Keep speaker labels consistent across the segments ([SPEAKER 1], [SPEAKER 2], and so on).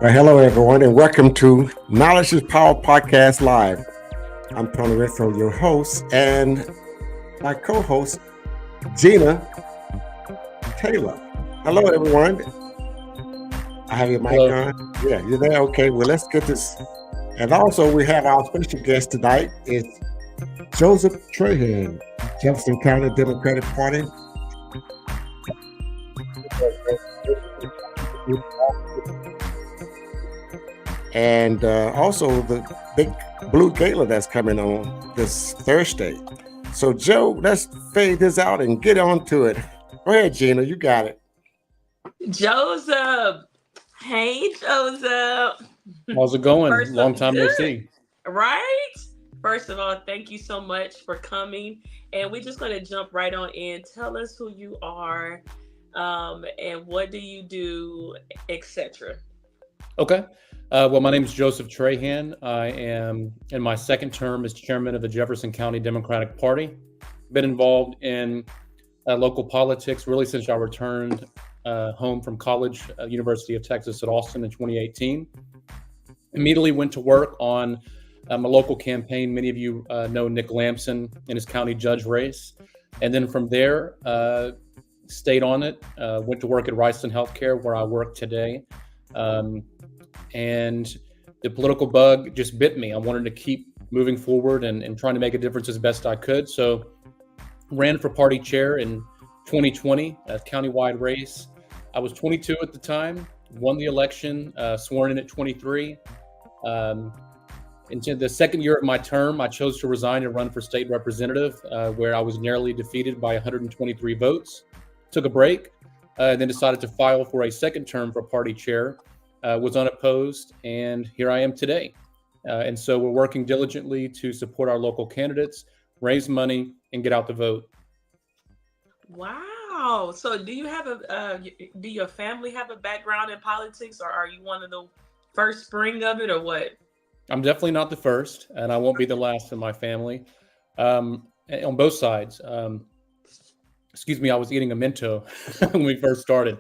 [SPEAKER 1] Well, hello, everyone, and welcome to Knowledge is Power Podcast Live. I'm Tony Renfro, your host, and my co-host, Gina Taylor. Hello, everyone. I have your mic on. Yeah, you're there? Okay, well, let's get this. And also, we have our special guest tonight. It's Joseph Trahan, Jefferson County Democratic Party. And also the big blue gala that's coming on this Thursday. So, Joe, let's fade this out and get on to it. Go ahead, Gina, you got it.
[SPEAKER 2] Joseph. Hey, Joseph.
[SPEAKER 3] How's it going? Long time no see.
[SPEAKER 2] Right? First of all, thank you so much for coming. And we're just going to jump right on in. Tell us who you are and what do you do, etc.
[SPEAKER 3] Okay. Well, my name is Joseph Trahan. I am in my second term as chairman of the Jefferson County Democratic Party. Been involved in local politics really since I returned home from college, University of Texas at Austin in 2018. Immediately went to work on a local campaign. Many of you know Nick Lamson in his county judge race. And then from there, stayed on it, went to work at Riceland Healthcare where I work today. And the political bug just bit me. I wanted to keep moving forward and trying to make a difference as best I could. So ran for party chair in 2020, a countywide race. I was 22 at the time, won the election, sworn in at 23. Into the second year of my term, I chose to resign and run for state representative, where I was narrowly defeated by 123 votes. Took a break, and then decided to file for a second term for party chair. Was unopposed, and here I am today. And so we're working diligently to support our local candidates, raise money, and get out the vote.
[SPEAKER 2] Wow. So do you have do your family have a background in politics, or are you one of the first spring of it, or what?
[SPEAKER 3] I'm definitely not the first, and I won't be the last in my family. On both sides. Excuse me, I was eating a Mento when we first started.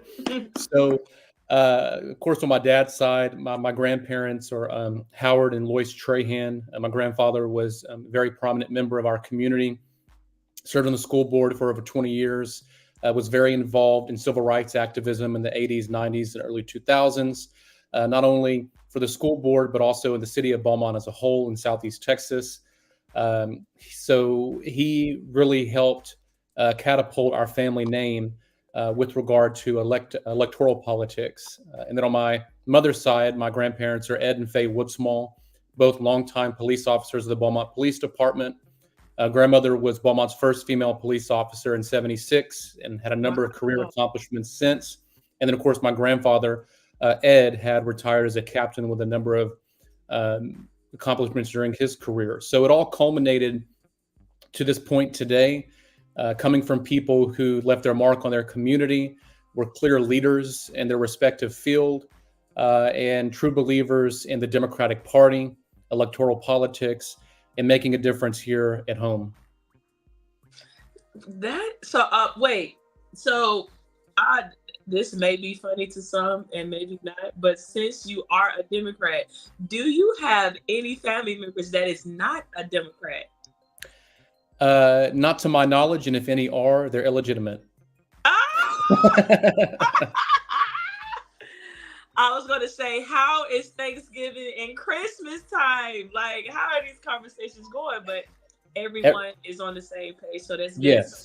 [SPEAKER 3] So, of course, on my dad's side, my grandparents are Howard and Lois Trahan. My grandfather was a very prominent member of our community, served on the school board for over 20 years, was very involved in civil rights activism in the 80s, 90s, and early 2000s, not only for the school board, but also in the city of Beaumont as a whole in Southeast Texas. So he really helped catapult our family name with regard to electoral politics. And then on my mother's side, my grandparents are Ed and Faye Woodsmall, both longtime police officers of the Beaumont Police Department. Grandmother was Beaumont's first female police officer in '76 and had a number of career accomplishments since. And then, of course, my grandfather, Ed, had retired as a captain with a number of accomplishments during his career. So it all culminated to this point today, coming from people who left their mark on their community, were clear leaders in their respective field, and true believers in the Democratic Party, electoral politics, and making a difference here at home.
[SPEAKER 2] This may be funny to some and maybe not, but since you are a Democrat, do you have any family members that is not a Democrat?
[SPEAKER 3] Not to my knowledge, and if any are, they're illegitimate.
[SPEAKER 2] I was going to say, how is Thanksgiving and Christmas time? Like, how are these conversations going? But everyone is on the same page, so that's good.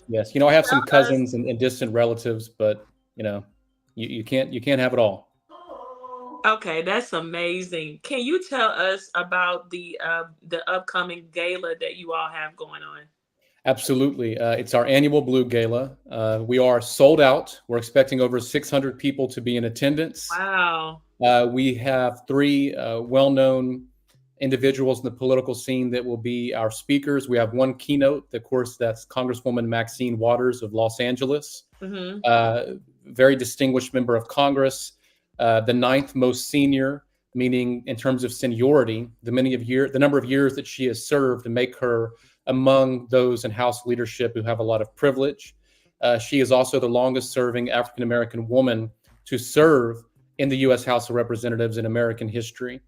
[SPEAKER 3] Yes. You know, I have some cousins and distant relatives, but you know, you can't have it all.
[SPEAKER 2] Okay, that's amazing. Can you tell us about the upcoming gala that you all have going on?
[SPEAKER 3] Absolutely. It's our annual Blue Gala. We are sold out. We're expecting over 600 people to be in attendance.
[SPEAKER 2] Wow.
[SPEAKER 3] We have three well-known individuals in the political scene that will be our speakers. We have one keynote, of course, that's Congresswoman Maxine Waters of Los Angeles. Mm-hmm. Very distinguished member of Congress, the ninth most senior, meaning in terms of seniority, the number of years that she has served to make her among those in House leadership who have a lot of privilege. She is also the longest serving African-American woman to serve in the U.S. House of Representatives in American history.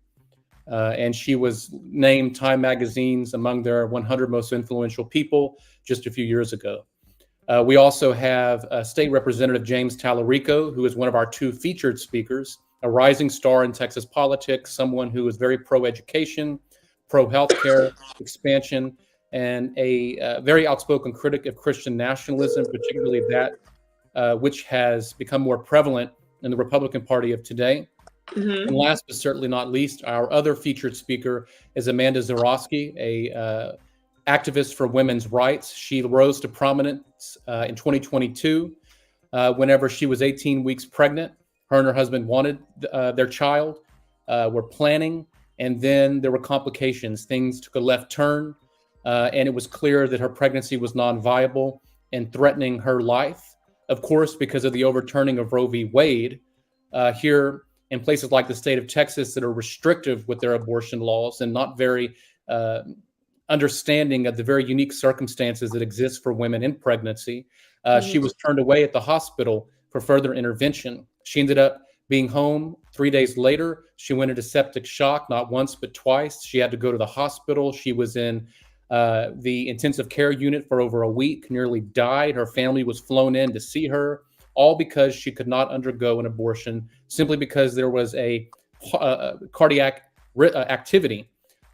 [SPEAKER 3] And she was named Time Magazine's among their 100 most influential people just a few years ago. We also have State Representative James Tallarico, who is one of our two featured speakers, a rising star in Texas politics, someone who is very pro-education, pro-healthcare expansion, and a very outspoken critic of Christian nationalism, particularly that which has become more prevalent in the Republican Party of today. Mm-hmm. And last but certainly not least, our other featured speaker is Amanda Zarowski, a activist for women's rights. She rose to prominence in 2022 whenever she was 18 weeks pregnant. Her and her husband wanted their child, were planning, and then there were complications. Things took a left turn, and it was clear that her pregnancy was non-viable and threatening her life. Of course, because of the overturning of Roe v. Wade, here in places like the state of Texas that are restrictive with their abortion laws and not very understanding of the very unique circumstances that exist for women in pregnancy. She was turned away at the hospital for further intervention. She ended up being home 3 days later. She went into septic shock, not once, but twice. She had to go to the hospital. She was in the intensive care unit for over a week, nearly died. Her family was flown in to see her, all because she could not undergo an abortion, simply because there was a cardiac activity.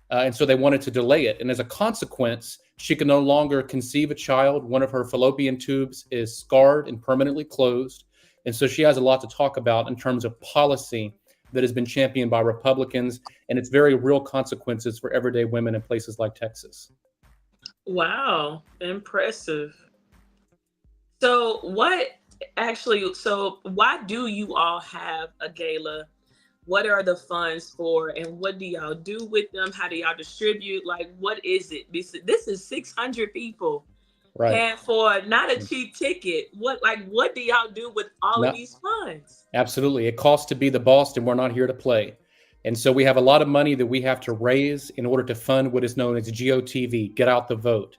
[SPEAKER 3] And so they wanted to delay it. And as a consequence, she could no longer conceive a child. One of her fallopian tubes is scarred and permanently closed. And so she has a lot to talk about in terms of policy that has been championed by Republicans and its very real consequences for everyday women in places like Texas.
[SPEAKER 2] Wow, impressive. So what so why do you all have a gala? What are the funds for and what do y'all do with them? How do y'all distribute? Like what is it? This is 600 people
[SPEAKER 3] Right.
[SPEAKER 2] paying for not a cheap ticket. What do y'all do with all of
[SPEAKER 3] No,
[SPEAKER 2] these funds?
[SPEAKER 3] absolutely. It costs to be the boss, and we're not here to play. And so we have a lot of money that we have to raise in order to fund what is known as GOTV, get out the vote.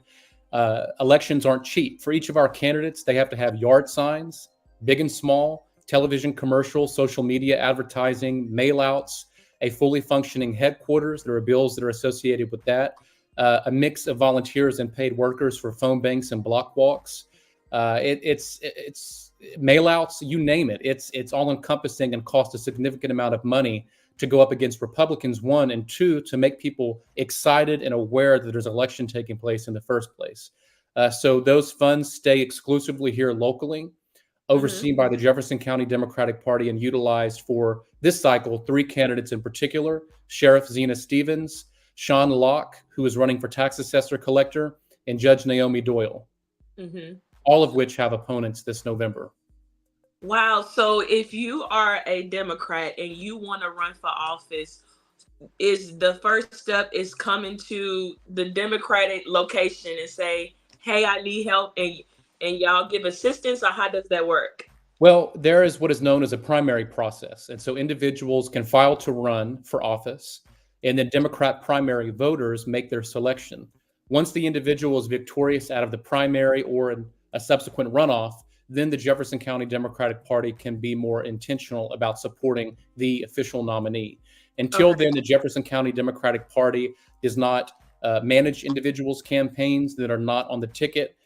[SPEAKER 3] Elections aren't cheap. For each of our candidates, they have to have yard signs, big and small, television commercials, social media advertising, mail outs, a fully functioning headquarters. There are bills that are associated with that, a mix of volunteers and paid workers for phone banks and block walks. It's mail outs, you name it. It's all encompassing and costs a significant amount of money to go up against Republicans, one, and two, to make people excited and aware that there's an election taking place in the first place. So those funds stay exclusively here locally, overseen by the Jefferson County Democratic Party and utilized for this cycle, three candidates in particular: Sheriff Zena Stevens, Sean Locke, who is running for tax assessor collector, and Judge Naomi Doyle,
[SPEAKER 2] Mm-hmm.
[SPEAKER 3] all of which have opponents this November.
[SPEAKER 2] Wow. So if you are a Democrat and you want to run for office, is the first step is coming to the Democratic location and say, "Hey, I need help," and y'all give assistance, or how does that work?
[SPEAKER 3] Well, there is what is known as a primary process. And so individuals can file to run for office, and then Democrat primary voters make their selection. Once the individual is victorious out of the primary or in a subsequent runoff, then the Jefferson County Democratic Party can be more intentional about supporting the official nominee. Until
[SPEAKER 2] Okay.
[SPEAKER 3] then, the Jefferson County Democratic Party does not manage individuals' campaigns that are not on the ticket.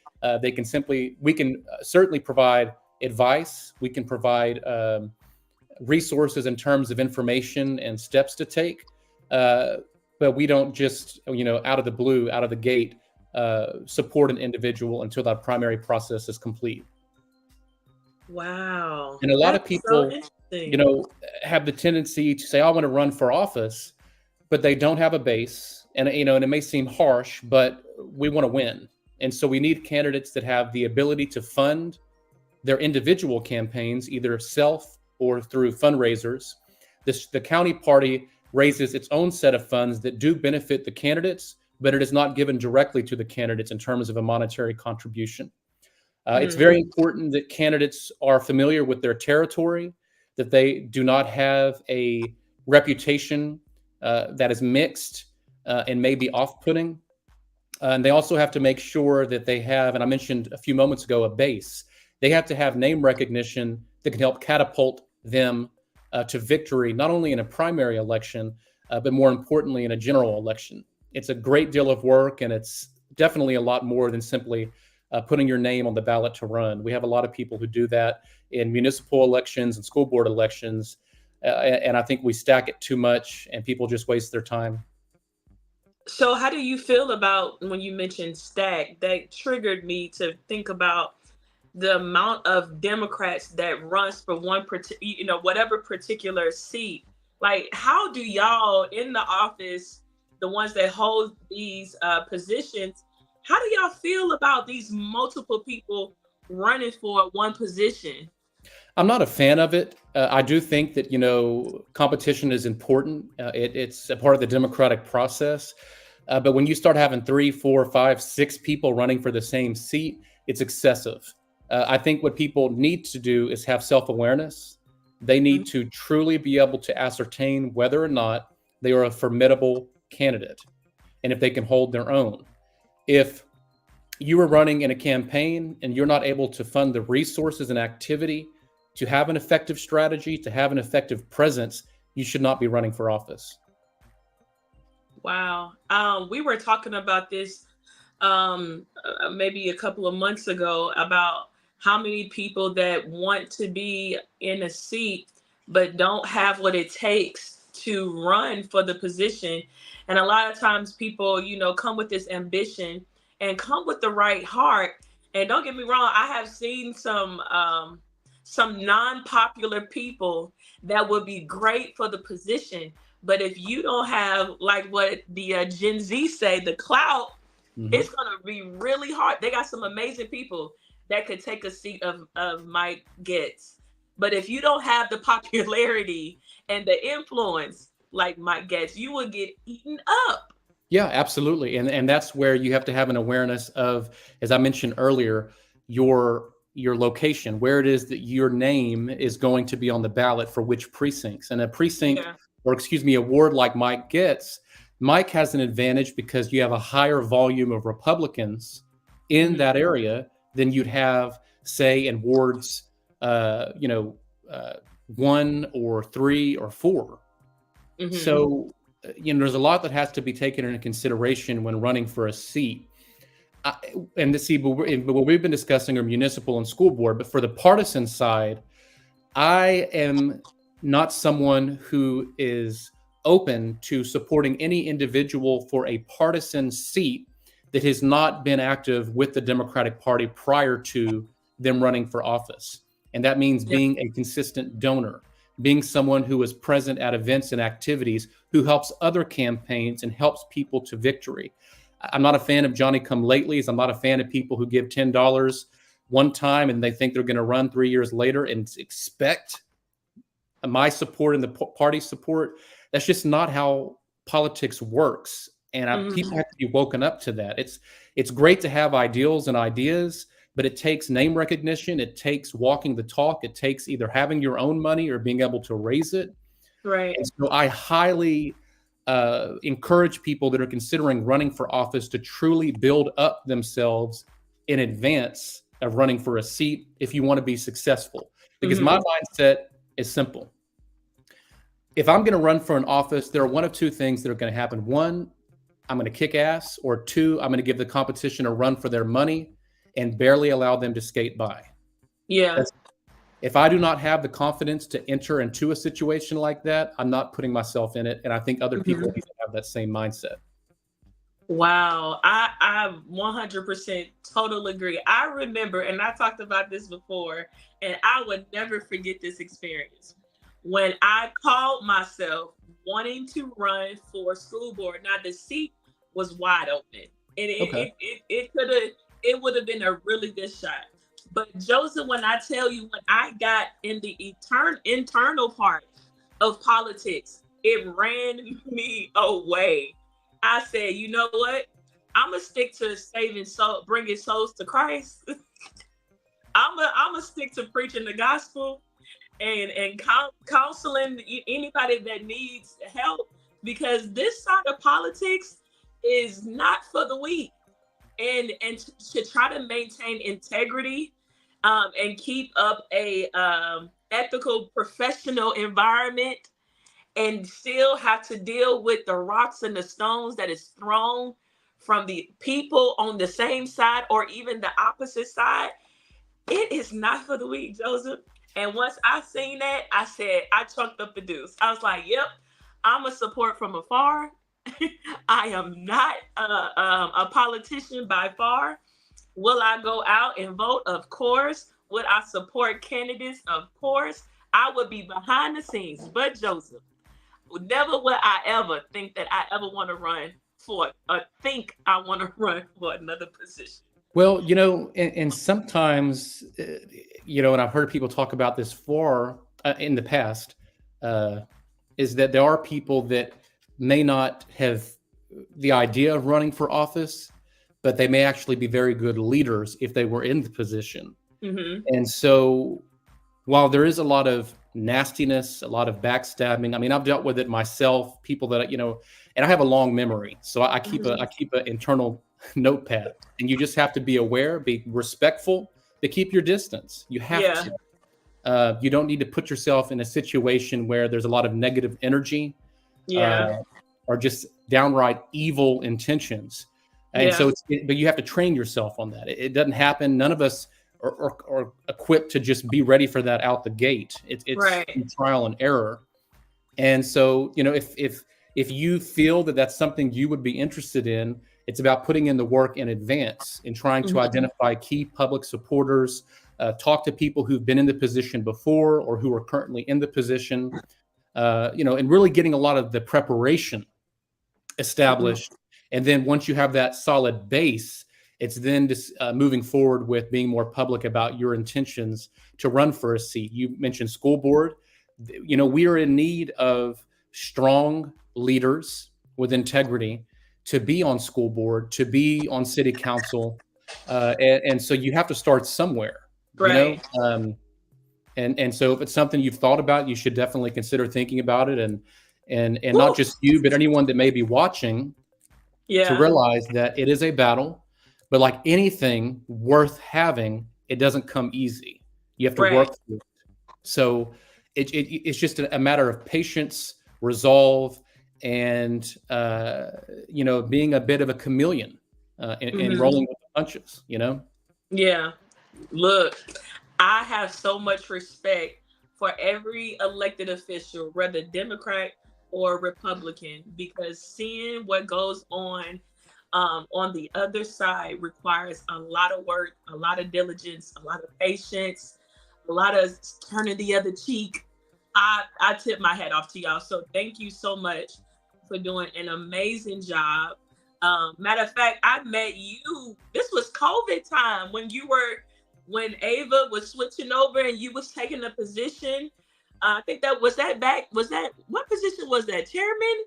[SPEAKER 3] We can certainly provide advice. We can provide resources in terms of information and steps to take. But we don't just, out of the blue, out of the gate, support an individual until that primary process is complete.
[SPEAKER 2] Wow.
[SPEAKER 3] And a lot of
[SPEAKER 2] That's so
[SPEAKER 3] people,
[SPEAKER 2] interesting.
[SPEAKER 3] have the tendency to say, "I want to run for office," but they don't have a base. And it may seem harsh, but we want to win. And so we need candidates that have the ability to fund their individual campaigns, either self or through fundraisers. The county party raises its own set of funds that do benefit the candidates, but it is not given directly to the candidates in terms of a monetary contribution. It's
[SPEAKER 2] Mhm.
[SPEAKER 3] very important that candidates are familiar with their territory, that they do not have a reputation that is mixed and may be off-putting. And they also have to make sure that they have, and I mentioned a few moments ago, a base. They have to have name recognition that can help catapult them to victory, not only in a primary election, but more importantly, in a general election. It's a great deal of work, and it's definitely a lot more than simply putting your name on the ballot to run. We have a lot of people who do that in municipal elections and school board elections, and I think we stack it too much, and people just waste their time.
[SPEAKER 2] So how do you feel about when you mentioned stack? That triggered me to think about the amount of Democrats that runs for whatever particular seat. Like, how do y'all in the office, the ones that hold these positions, how do y'all feel about these multiple people running for one position?
[SPEAKER 3] I'm not a fan of it. I do think that competition is important. It's a part of the democratic process. But when you start having three, four, five, six people running for the same seat, it's excessive. I think what people need to do is have self-awareness. They need to truly be able to ascertain whether or not they are a formidable candidate and if they can hold their own. If you are running in a campaign and you're not able to fund the resources and activity to have an effective strategy, to have an effective presence, you should not be running for office.
[SPEAKER 2] Wow. We were talking about this maybe a couple of months ago about how many people that want to be in a seat but don't have what it takes to run for the position. And a lot of times people, come with this ambition and come with the right heart. And don't get me wrong, I have seen some non-popular people that would be great for the position. But if you don't have, like what the Gen Z say, the clout, it's gonna be really hard. They got some amazing people that could take a seat of Mike Getz. But if you don't have the popularity and the influence like Mike Getz, you will get eaten up.
[SPEAKER 3] Yeah, absolutely. And that's where you have to have an awareness of, as I mentioned earlier, your location, where it is that your name is going to be on the ballot for which precincts. And a precinct, or excuse me, a ward like Mike gets, Mike has an advantage because you have a higher volume of Republicans in that area than you'd have, say, in wards, 1 or 3 or 4. So, there's a lot that has to be taken into consideration when running for a seat. What we've been discussing are municipal and school board, but for the partisan side, I am not someone who is open to supporting any individual for a partisan seat that has not been active with the Democratic Party prior to them running for office. And that means being a consistent donor, being someone who is present at events and activities, who helps other campaigns and helps people to victory. I'm not a fan of Johnny-come-latelys. I'm not a fan of people who give $10 one time and they think they're going to run 3 years later and expect my support and the party's support. That's just not how politics works. And people have to be woken up to that. It's great to have ideals and ideas, but it takes name recognition. It takes walking the talk. It takes either having your own money or being able to raise it.
[SPEAKER 2] Right.
[SPEAKER 3] And so I highly encourage people that are considering running for office to truly build up themselves in advance of running for a seat if you want to be successful. Because my mindset is simple. If I'm going to run for an office, there are one of two things that are going to happen. One, I'm going to kick ass, or two, I'm going to give the competition a run for their money and barely allow them to skate by.
[SPEAKER 2] Yeah.
[SPEAKER 3] If I do not have the confidence to enter into a situation like that, I'm not putting myself in it. And I think other people need to have that same mindset.
[SPEAKER 2] Wow. I 100% totally agree. I remember, and I talked about this before, and I would never forget this experience. When I called myself wanting to run for school board, now the seat was wide open. And it would have been a really good shot. But Joseph, when I tell you, when I got in the internal part of politics, it ran me away. I said, you know what? I'm gonna stick to saving soul, bringing souls to Christ. I'm gonna stick to preaching the gospel and counseling anybody that needs help, because this side of politics is not for the weak. And to try to maintain integrity and keep up a ethical, professional environment, and still have to deal with the rocks and the stones that is thrown from the people on the same side or even the opposite side, it is not for the weak, Joseph. And once I seen that, I said, I chunked up the deuce. I was like, yep, I'm a support from afar. I am not a politician by far. Will I go out and vote? Of course. Would I support candidates? Of course. I would be behind the scenes. But Joseph, never would I ever think that I ever want to run for, or think I want to run for another position.
[SPEAKER 3] Well, and sometimes, and I've heard people talk about this in the past, is that there are people that may not have the idea of running for office, but they may actually be very good leaders if they were in the position. And so while there is a lot of nastiness, a lot of backstabbing, I mean, I've dealt with it myself, people that, and I have a long memory. So I keep an internal notepad, and you just have to be aware, be respectful, to keep your distance. You have to. You don't need to put yourself in a situation where there's a lot of negative energy. Or just downright evil intentions. And but you have to train yourself on that. It doesn't happen. None of us are equipped to just be ready for that out the gate. It's trial and error. And so, if you feel that that's something you would be interested in, it's about putting in the work in advance and trying to identify key public supporters, talk to people who've been in the position before or who are currently in the position, and really getting a lot of the preparation established. And then once you have that solid base, it's then just moving forward with being more public about your intentions to run for a seat. You mentioned school board. We are in need of strong leaders with integrity to be on school board, to be on city council. And so you have to start somewhere,
[SPEAKER 2] Right.
[SPEAKER 3] And so if it's something you've thought about, you should definitely consider thinking about it. And not just you, but anyone that may be watching, to realize that it is a battle, but like anything worth having, it doesn't come easy. You have to work through it. So it's just a matter of patience, resolve, and being a bit of a chameleon and rolling with the punches.
[SPEAKER 2] Yeah. Look, I have so much respect for every elected official, whether Democrat or Republican, because seeing what goes on the other side requires a lot of work, a lot of diligence, a lot of patience, a lot of turning the other cheek. I tip my hat off to y'all. So thank you so much for doing an amazing job. Matter of fact, I met you. This was COVID time when Ava was switching over and you was taking a position. I think what position was that? Chairman?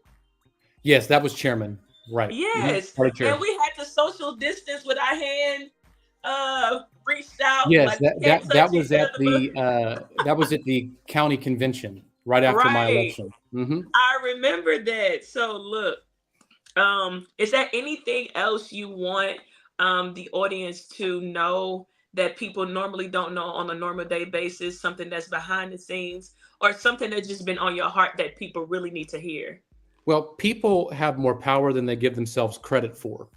[SPEAKER 3] Yes, that was chairman. Right.
[SPEAKER 2] Yes. And we had to social distance with our hand reached out.
[SPEAKER 3] Yes, that was at the county convention right after my election.
[SPEAKER 2] I remember that. So look, is there anything else you want the audience to know that people normally don't know on a normal day basis, something that's behind the scenes or something that's just been on your heart that people really need to hear?
[SPEAKER 3] Well, people have more power than they give themselves credit for.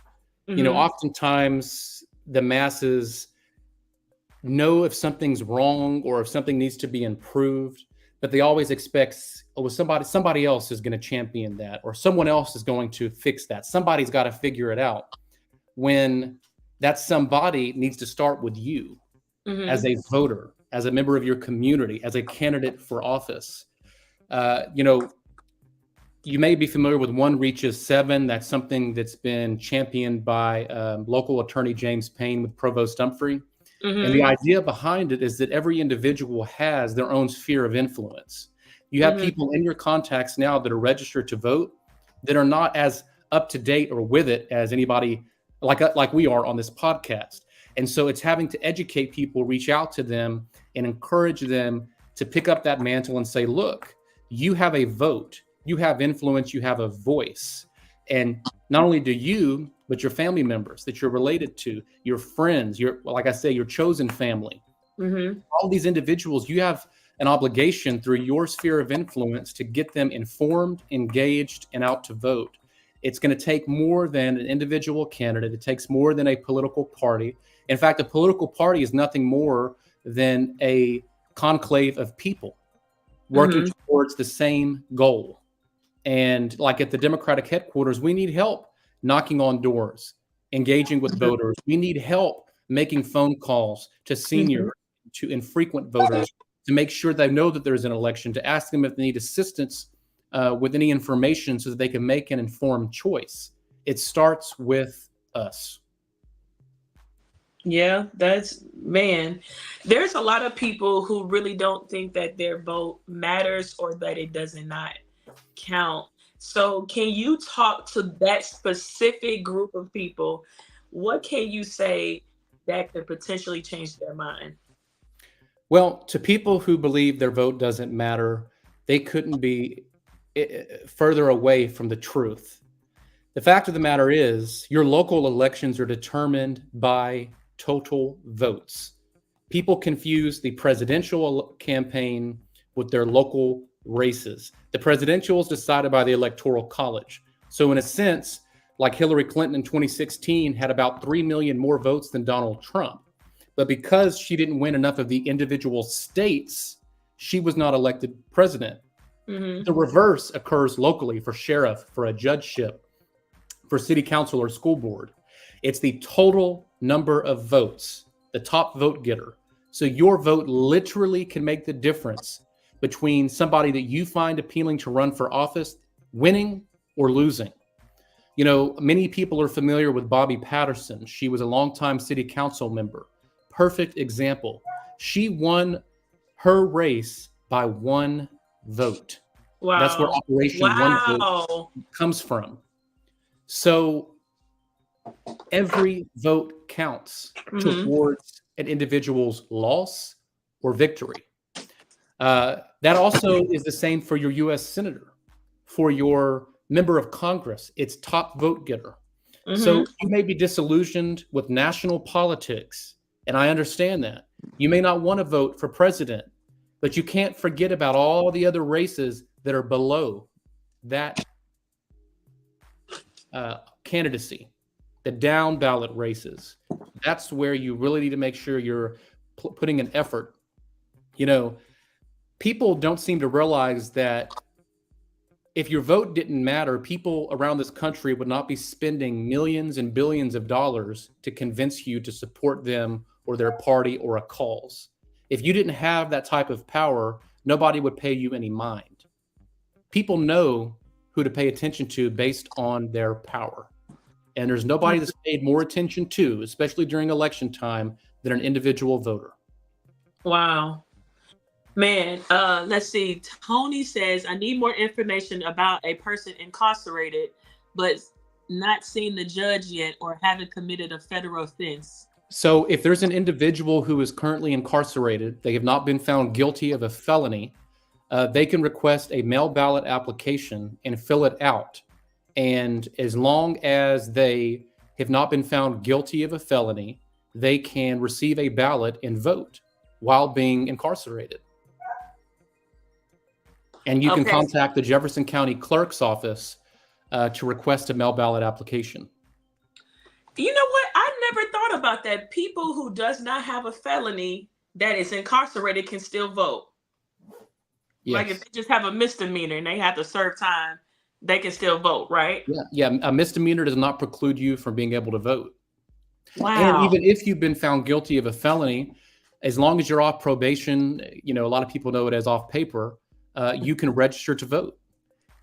[SPEAKER 3] Oftentimes the masses know if something's wrong or if something needs to be improved, but they always expect, somebody else is going to champion that, or someone else is going to fix that. Somebody's got to figure it out. When that somebody needs to start with you as a voter, as a member of your community, as a candidate for office. You may be familiar with One Reaches Seven. That's something that's been championed by local attorney James Payne with Provost Humphrey. And the idea behind it is that every individual has their own sphere of influence. You have people in your contacts now that are registered to vote that are not as up to date or with it as anybody like we are on this podcast. And so it's having to educate people, reach out to them and encourage them to pick up that mantle and say, look, you have a vote, you have influence, you have a voice. And not only do you, but your family members that you're related to, your friends, like I say, your chosen family, all these individuals, you have an obligation through your sphere of influence to get them informed, engaged, and out to vote. It's going to take more than an individual candidate. It takes more than a political party. In fact, a political party is nothing more than a conclave of people working towards the same goal. And like at the Democratic headquarters, we need help knocking on doors, engaging with voters. We need help making phone calls to seniors, to infrequent voters, to make sure they know that there's an election, to ask them if they need assistance with any information so that they can make an informed choice. It starts with us.
[SPEAKER 2] Yeah, there's a lot of people who really don't think that their vote matters or that it does not count. So can you talk to that specific group of people? What can you say that could potentially change their mind?
[SPEAKER 3] Well, to people who believe their vote doesn't matter, they couldn't be further away from the truth. The fact of the matter is, your local elections are determined by total votes. People confuse the presidential campaign with their local races. The presidential is decided by the Electoral College. So in a sense, like Hillary Clinton in 2016 had about 3 million more votes than Donald Trump. But because she didn't win enough of the individual states, she was not elected president. The reverse occurs locally for sheriff, for a judgeship, for city council or school board. It's the total number of votes, the top vote getter, So your vote literally can make the difference between somebody that you find appealing to run for office winning or losing. You know, many people are familiar with Bobby Patterson. She was a longtime city council member. Perfect example. She won her race by one vote. That's where
[SPEAKER 2] Wow.
[SPEAKER 3] Operation One Vote
[SPEAKER 2] Wow.
[SPEAKER 3] comes from. So every vote counts
[SPEAKER 2] Mm-hmm.
[SPEAKER 3] towards an individual's loss or victory. That also is the same for your U.S. senator, for your member of Congress. It's top vote getter.
[SPEAKER 2] Mm-hmm.
[SPEAKER 3] So you may be disillusioned with national politics, and I understand that. You may not want to vote for president, but you can't forget about all the other races that are below that candidacy, the down ballot races. That's where you really need to make sure you're putting an effort. You know, people don't seem to realize that if your vote didn't matter, people around this country would not be spending millions and billions of dollars to convince you to support them or their party or a cause. If you didn't have that type of power, nobody would pay you any mind. People know who to pay attention to based on their power. And there's nobody that's paid more attention to, especially during election time, than an individual voter.
[SPEAKER 2] Wow. Man, let's see. Tony says, I need more information about a person incarcerated, but not seen the judge yet or haven't committed a federal offense.
[SPEAKER 3] So if there's an individual who is currently incarcerated, they have not been found guilty of a felony, they can request a mail ballot application and fill it out. And as long as they have not been found guilty of a felony, they can receive a ballot and vote while being incarcerated. And you can contact the Jefferson County Clerk's office to request a mail ballot application.
[SPEAKER 2] You know what? I never thought about that. People who does not have a felony that is incarcerated can still vote.
[SPEAKER 3] Yes.
[SPEAKER 2] Like if they just have a misdemeanor and they have to serve time, they can still vote, right?
[SPEAKER 3] Yeah. A misdemeanor does not preclude you from being able to vote.
[SPEAKER 2] Wow.
[SPEAKER 3] And even if you've been found guilty of a felony, as long as you're off probation, you know, a lot of people know it as off paper, you can register to vote.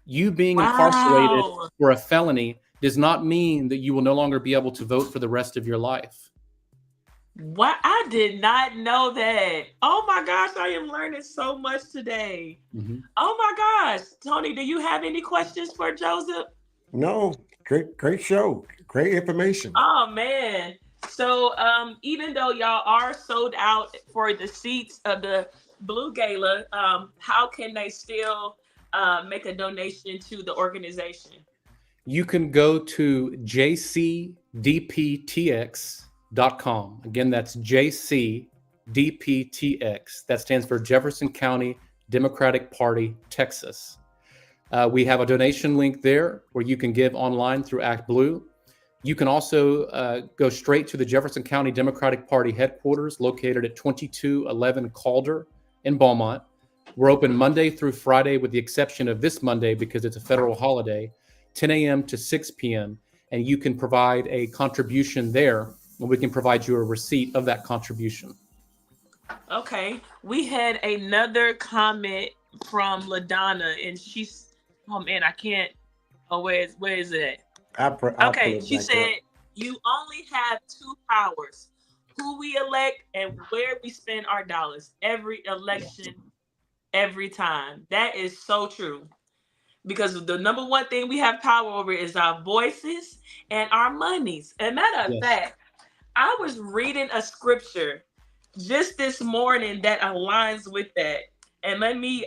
[SPEAKER 3] You being incarcerated for a felony does not mean that you will no longer be able to vote for the rest of your life.
[SPEAKER 2] What? I did not know that. Oh my gosh, I am learning so much today. Mm-hmm. Oh my gosh. Tony, do you have any questions for Joseph?
[SPEAKER 1] No. Great show. Great information.
[SPEAKER 2] Oh man. So even though y'all are sold out for the seats of the Blue Gala, how can they still make a donation to the organization?
[SPEAKER 3] You can go to jcdptx.com. Again, that's jcdptx. That stands for Jefferson County Democratic Party, Texas. We have a donation link there where you can give online through Act Blue. You can also go straight to the Jefferson County Democratic Party headquarters located at 2211 Calder in Beaumont. We're open Monday through Friday with the exception of this Monday because it's a federal holiday, 10 a.m. to 6 p.m. And you can provide a contribution there and we can provide you a receipt of that contribution.
[SPEAKER 2] Okay. We had another comment from LaDonna and she's, oh man, I can't, where is it at? Okay, she said, you only have two powers, who we elect and where we spend our dollars. Every election, every time. That is so true. Because the number one thing we have power over is our voices and our monies. And matter of fact, I was reading a scripture just this morning that aligns with that. And let me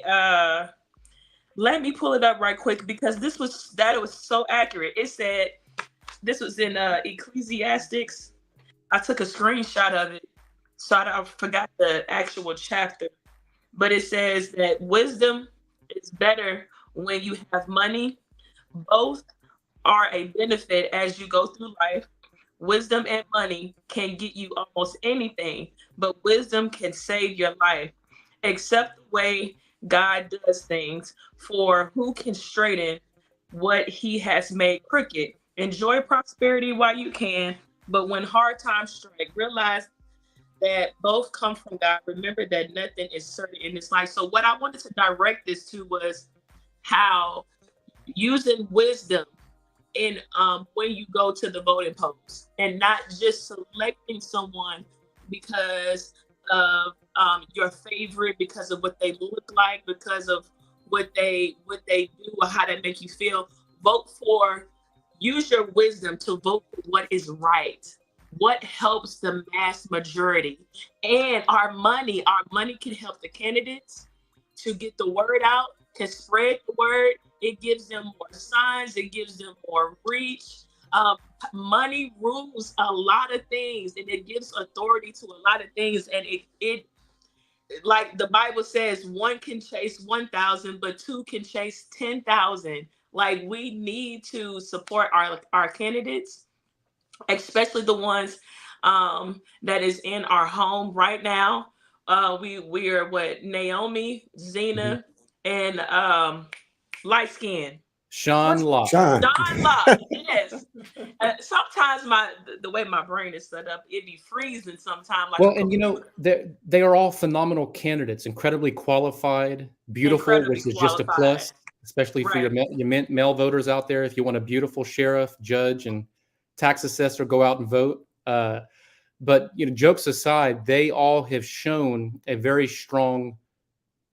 [SPEAKER 2] pull it up right quick because it was so accurate. It said, this was in Ecclesiastics. I took a screenshot of it, so I forgot the actual chapter. But it says that wisdom is better when you have money. Both are a benefit as you go through life. Wisdom and money can get you almost anything, but wisdom can save your life. Accept the way God does things, for who can straighten what he has made crooked? Enjoy prosperity while you can, but when hard times strike, realize that both come from God. Remember that nothing is certain in this life. So what I wanted to direct this to was how using wisdom in when you go to the voting polls, and not just selecting someone because of your favorite, because of what they look like, because of what they do or how they make you feel. Vote for Use your wisdom to vote for what is right, what helps the mass majority. And our money can help the candidates to get the word out, can spread the word. It gives them more signs, it gives them more reach. um, Money rules a lot of things, and it gives authority to a lot of things. And it like the Bible says, one can chase 1,000, but two can chase 10,000. Like, we need to support our candidates, especially the ones that is in our home right now. We are what, Naomi,
[SPEAKER 3] Mhm.
[SPEAKER 2] Zena, and light skin.
[SPEAKER 3] Sean
[SPEAKER 2] What's
[SPEAKER 3] Locke.
[SPEAKER 1] Sean.
[SPEAKER 2] Don Locke? Yes. Sometimes the way my brain is set up, it be freezing sometimes like a
[SPEAKER 3] Well, and
[SPEAKER 2] computer.
[SPEAKER 3] they are all phenomenal candidates, incredibly qualified, beautiful,
[SPEAKER 2] Incredibly
[SPEAKER 3] which is just a
[SPEAKER 2] qualified.
[SPEAKER 3] plus, especially for
[SPEAKER 2] Right.
[SPEAKER 3] your male voters out there. If you want a beautiful sheriff, judge, and tax assessor, go out and vote. But jokes aside, they all have shown a very strong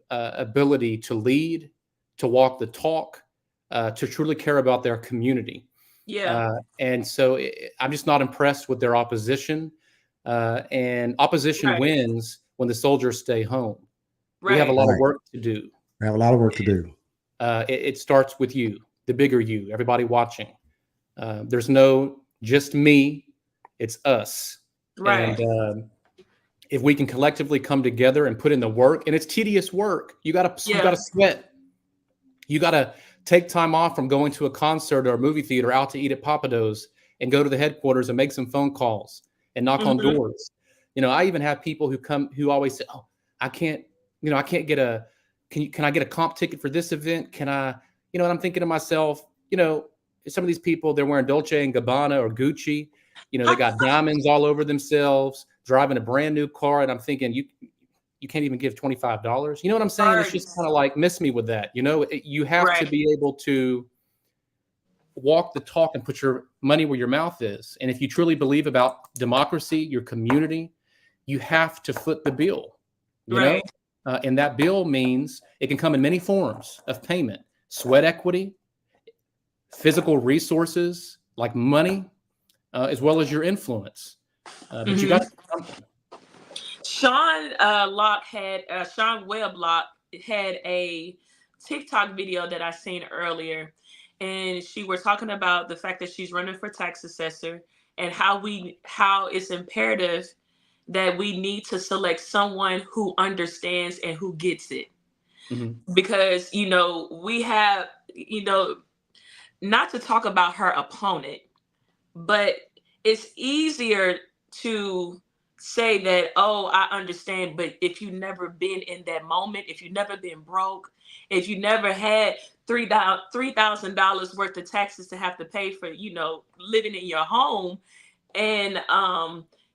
[SPEAKER 3] ability to lead, to walk the talk, to truly care about their community.
[SPEAKER 2] Yeah.
[SPEAKER 3] And so I'm just not impressed with their opposition. And opposition
[SPEAKER 2] Right.
[SPEAKER 3] wins when the soldiers stay home. We have a
[SPEAKER 2] Right.
[SPEAKER 3] lot of
[SPEAKER 1] Right.
[SPEAKER 3] work to do.
[SPEAKER 1] We have a lot of work to do.
[SPEAKER 3] It starts with you, the bigger you, everybody watching. There's no just me, it's us. And
[SPEAKER 2] Right.
[SPEAKER 3] if we can collectively come together and put in the work, and it's tedious work, you gotta
[SPEAKER 2] Yeah.
[SPEAKER 3] sweat. You gotta take time off from going to a concert or a movie theater, out to eat at Papados, and go to the headquarters and make some phone calls and knock on
[SPEAKER 2] Hmm.
[SPEAKER 3] doors. I even have people who always say, "Oh, I can't, I can't get a can I get a comp ticket for this event? Can I?" And I'm thinking to myself, some of these people, they're wearing Dolce and Gabbana or Gucci. They got diamonds all over themselves, driving a brand new car, and I'm thinking, you can't even give $25. You know what I'm saying? It's just kind
[SPEAKER 2] Birds.
[SPEAKER 3] of like, miss me with that. You have to
[SPEAKER 2] Right.
[SPEAKER 3] be able to walk the talk and put your money where your mouth is. And if you truly believe about democracy, your community, you have to foot the bill, you know?
[SPEAKER 2] Right.
[SPEAKER 3] And that bill means it can come in many forms of payment: sweat equity, physical resources like money, as well as your influence. But you got to
[SPEAKER 2] Hmm.
[SPEAKER 3] do something.
[SPEAKER 2] Sean Webb Locke had a TikTok video that I seen earlier, and she was talking about the fact that she's running for tax assessor, and how it's imperative that we need to select someone who understands and who gets it.
[SPEAKER 3] Mhm.
[SPEAKER 2] Because we have, not to talk about her opponent, but it's easier to say that, oh, I understand. But if you've never been in that moment, if you've never been broke, if you never had $3,000 worth of taxes to have to pay for, living in your home, and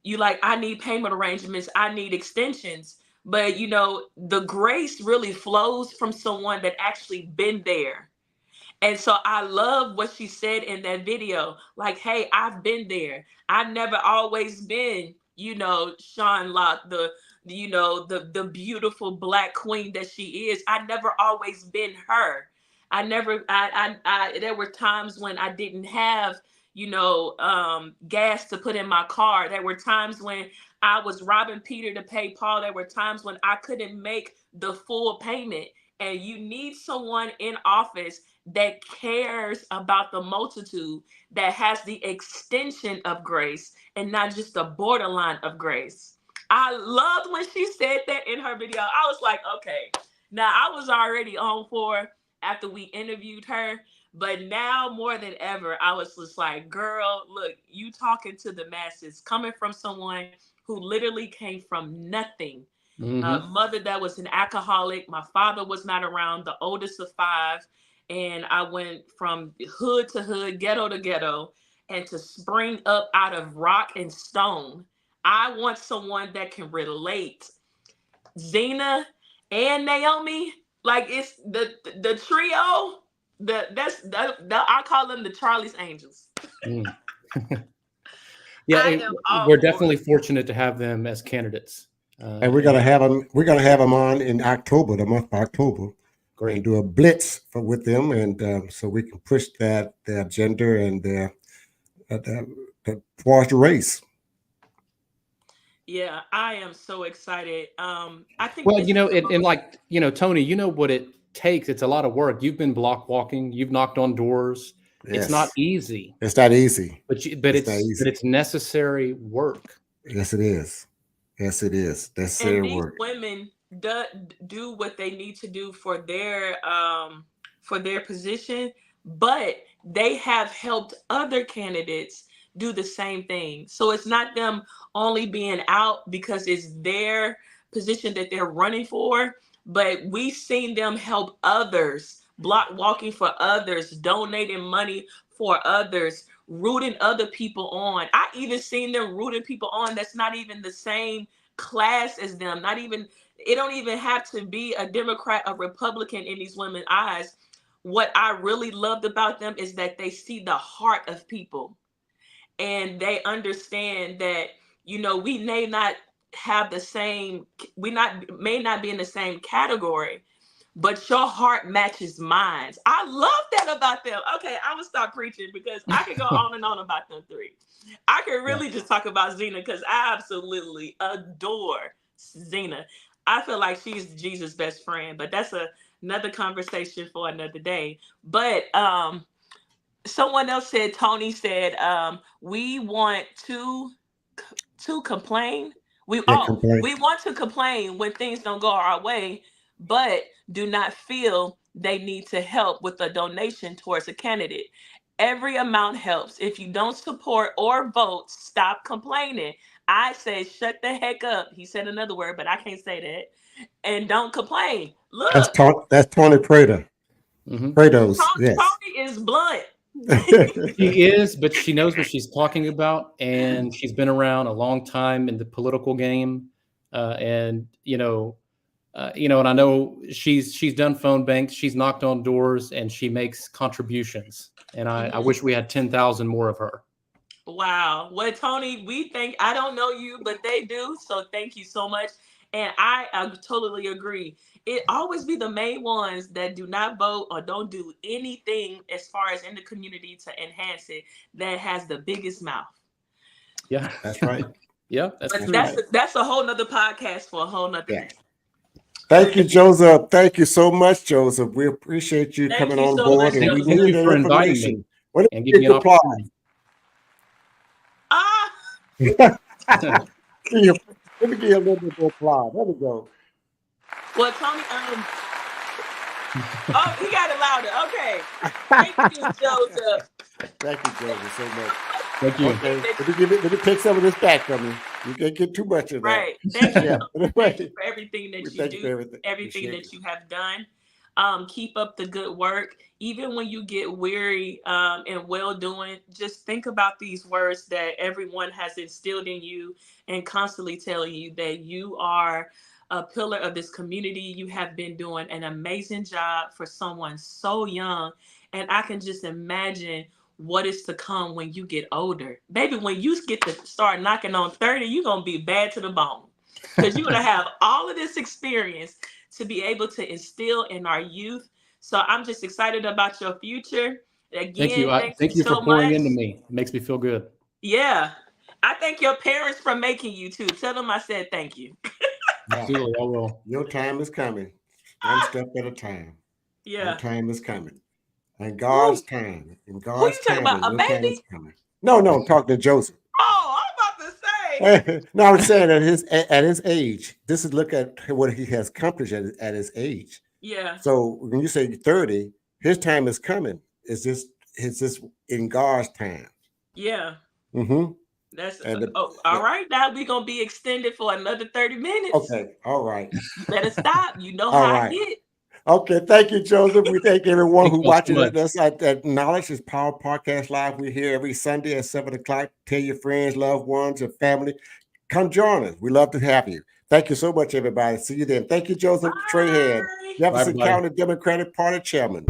[SPEAKER 2] you like, I need payment arrangements, I need extensions. But the grace really flows from someone that actually been there. And so I love what she said in that video. Like, hey, I've been there. I've never always been, Sean Locke, the beautiful black queen that she is. I never always been her. I never there were times when I didn't have, gas to put in my car. There were times when I was robbing Peter to pay Paul. There were times when I couldn't make the full payment. And you need someone in office that cares about the multitude, that has the extension of grace and not just the borderline of grace. I loved when she said that in her video. I was like, okay, now I was already on for her after we interviewed her, but now more than ever, I was just like, girl, look, you talking to the masses, coming from someone who literally came from nothing.
[SPEAKER 3] Mhm.
[SPEAKER 2] Mother that was an alcoholic. My father was not around, the oldest of five. And I went from hood to hood, ghetto to ghetto, and to spring up out of rock and stone. I want someone that can relate. Zena and Naomi, like it's the trio. I call them the Charlie's Angels.
[SPEAKER 3] Mm.
[SPEAKER 2] I
[SPEAKER 3] Yeah,
[SPEAKER 2] am all
[SPEAKER 3] we're
[SPEAKER 2] for
[SPEAKER 3] definitely
[SPEAKER 2] it.
[SPEAKER 3] fortunate to have them as candidates.
[SPEAKER 1] And we're
[SPEAKER 3] And
[SPEAKER 1] gonna have them. We're gonna have them on in October, the month of October, and
[SPEAKER 3] great.
[SPEAKER 1] do a blitz with them, and so we can push that their agenda and the towards the race.
[SPEAKER 2] Yeah, I am so excited. I think
[SPEAKER 3] Well,
[SPEAKER 2] this is the
[SPEAKER 3] and
[SPEAKER 2] most.
[SPEAKER 3] like, Tony, you know what it takes. It's a lot of work. You've been block walking, you've knocked on doors. It's not
[SPEAKER 1] Yes,
[SPEAKER 3] easy,
[SPEAKER 1] it's not easy.
[SPEAKER 3] but
[SPEAKER 1] It's not easy.
[SPEAKER 3] it's necessary work.
[SPEAKER 1] Yes, it is. Yes, it is.
[SPEAKER 2] And
[SPEAKER 1] Necessary
[SPEAKER 2] these
[SPEAKER 1] work.
[SPEAKER 2] women do what they need to do for their position, but they have helped other candidates do the same thing. So it's not them only being out because it's their position that they're running for, but we've seen them help others, block walking for others, donating money for others, rooting other people on. I even seen them rooting people on that's not even the same class as them. Not even, it don't even have to be a Democrat or Republican in these women's eyes. What I really loved about them is that they see the heart of people, and they understand that, we may not have the same, we not may not be in the same category, but your heart matches mine. I love that about them. Okay, I'm gonna stop preaching because I could go on and on about them three. I could
[SPEAKER 1] Yeah.
[SPEAKER 2] really just talk about Zena because I absolutely adore Zena. I feel like she's Jesus' best friend, but that's another conversation for another day. But someone else said, Tony said, we want to complain.
[SPEAKER 1] Yeah, complaint.
[SPEAKER 2] We want to complain when things don't go our way, but do not feel they need to help with a donation towards a candidate. Every amount helps. If you don't support or vote, stop complaining. I say shut the heck up. He said another word, but I can't say that. And don't complain. Look,
[SPEAKER 1] That's Tony Prater.
[SPEAKER 3] Hmm.
[SPEAKER 1] Prados. Yes.
[SPEAKER 2] Tony is blunt.
[SPEAKER 3] She is, but she knows what she's talking about, and she's been around a long time in the political game. And and I know she's done phone banks, she's knocked on doors, and she makes contributions. And I
[SPEAKER 2] Mhm.
[SPEAKER 3] wish we had 10,000 more of her.
[SPEAKER 2] Wow. Well, Tony, we think I don't know you, but they do. So thank you so much. And I totally agree. It always be the main ones that do not vote or don't do anything as far as in the community to enhance it that has the biggest mouth.
[SPEAKER 3] Yeah,
[SPEAKER 1] That's right.
[SPEAKER 3] yeah, that's
[SPEAKER 2] But
[SPEAKER 1] That's
[SPEAKER 3] true.
[SPEAKER 1] right.
[SPEAKER 2] that's a whole nother podcast for a whole nother
[SPEAKER 1] Yeah.
[SPEAKER 2] day.
[SPEAKER 1] Thank you, Joseph. Thank you so much, Joseph. We appreciate you
[SPEAKER 2] Thank
[SPEAKER 1] coming
[SPEAKER 2] you
[SPEAKER 1] on
[SPEAKER 2] so
[SPEAKER 1] board,
[SPEAKER 2] much,
[SPEAKER 1] and we
[SPEAKER 3] Thank
[SPEAKER 2] Joseph.
[SPEAKER 1] need
[SPEAKER 3] you
[SPEAKER 1] the
[SPEAKER 3] for inviting me
[SPEAKER 1] information. When
[SPEAKER 3] and
[SPEAKER 1] did
[SPEAKER 3] giving me
[SPEAKER 1] you
[SPEAKER 3] an
[SPEAKER 1] apply?
[SPEAKER 3] opportunity.
[SPEAKER 2] Ah,
[SPEAKER 1] Give you- Let me give you a little bit more applause. There we go.
[SPEAKER 2] well, Tony, oh, he got it louder. Okay. Thank you, Joseph.
[SPEAKER 1] Thank you, Joseph, so much.
[SPEAKER 3] Thank you.
[SPEAKER 2] Everything
[SPEAKER 1] Okay,
[SPEAKER 2] that
[SPEAKER 1] let me take some of this back from you. You can't get too much of that.
[SPEAKER 2] right. Thank you.
[SPEAKER 1] Yeah.
[SPEAKER 2] Thank you
[SPEAKER 1] Anyway,
[SPEAKER 2] for everything
[SPEAKER 1] we
[SPEAKER 2] that you
[SPEAKER 1] thank you for
[SPEAKER 2] do,
[SPEAKER 1] everything.
[SPEAKER 2] everything
[SPEAKER 1] Appreciate
[SPEAKER 2] that
[SPEAKER 1] it.
[SPEAKER 2] you have done. Keep up the good work. Even when you get weary and well doing, just think about these words that everyone has instilled in you and constantly telling you that you are a pillar of this community. You have been doing an amazing job for someone so young. And I can just imagine what is to come when you get older. Baby, when you get to start knocking on 30, you're going to be bad to the bone because you're going to have all of this experience to be able to instill in our youth. So I'm just excited about your future.
[SPEAKER 3] Thank you.
[SPEAKER 2] Again, thank you
[SPEAKER 3] Thank you for
[SPEAKER 2] so
[SPEAKER 3] pouring
[SPEAKER 2] much.
[SPEAKER 3] into me. It makes me feel good.
[SPEAKER 2] Yeah. I thank your parents for making you too. Tell them I said thank you.
[SPEAKER 1] Yeah.
[SPEAKER 3] Absolutely, I will.
[SPEAKER 1] Your time is coming, one step at a time. Your
[SPEAKER 2] Yeah.
[SPEAKER 1] time is coming. And
[SPEAKER 2] Who?
[SPEAKER 1] God's time, in
[SPEAKER 2] Who
[SPEAKER 1] God's
[SPEAKER 2] you talking about?
[SPEAKER 1] timing,
[SPEAKER 2] A
[SPEAKER 1] your time
[SPEAKER 2] baby?
[SPEAKER 1] is coming. No, no, I'm talking to Joseph.
[SPEAKER 2] Oh, I'm about to say.
[SPEAKER 1] No, I was saying at his age, this is look at what he has accomplished at his age.
[SPEAKER 2] Yeah.
[SPEAKER 1] So when you say 30, his time is coming. It's just in God's time.
[SPEAKER 2] Yeah.
[SPEAKER 1] Mm-hmm.
[SPEAKER 2] That's
[SPEAKER 1] And
[SPEAKER 2] all right. Now we're gonna be extended for another 30 minutes.
[SPEAKER 1] okay, all right,
[SPEAKER 2] You better stop. You know
[SPEAKER 1] all
[SPEAKER 2] how I
[SPEAKER 1] right.
[SPEAKER 2] get.
[SPEAKER 1] Okay, thank you, Joseph. We thank everyone
[SPEAKER 3] Thank
[SPEAKER 1] who
[SPEAKER 3] you all so
[SPEAKER 1] watches
[SPEAKER 3] much.
[SPEAKER 1] us at Knowledge is Power Podcast Live. We're here every Sunday at 7 o'clock. Tell your friends, loved ones, your family. come join us. We love to have you. Thank you so much, everybody. See you then. Thank you, Joseph Trahan, Jefferson County Democratic Party Chairman.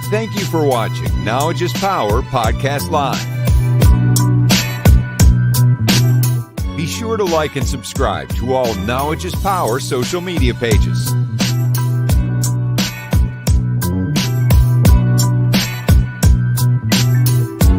[SPEAKER 4] Thank you for watching Knowledge is Power Podcast Live. Be sure to like and subscribe to all Knowledge is Power social media pages.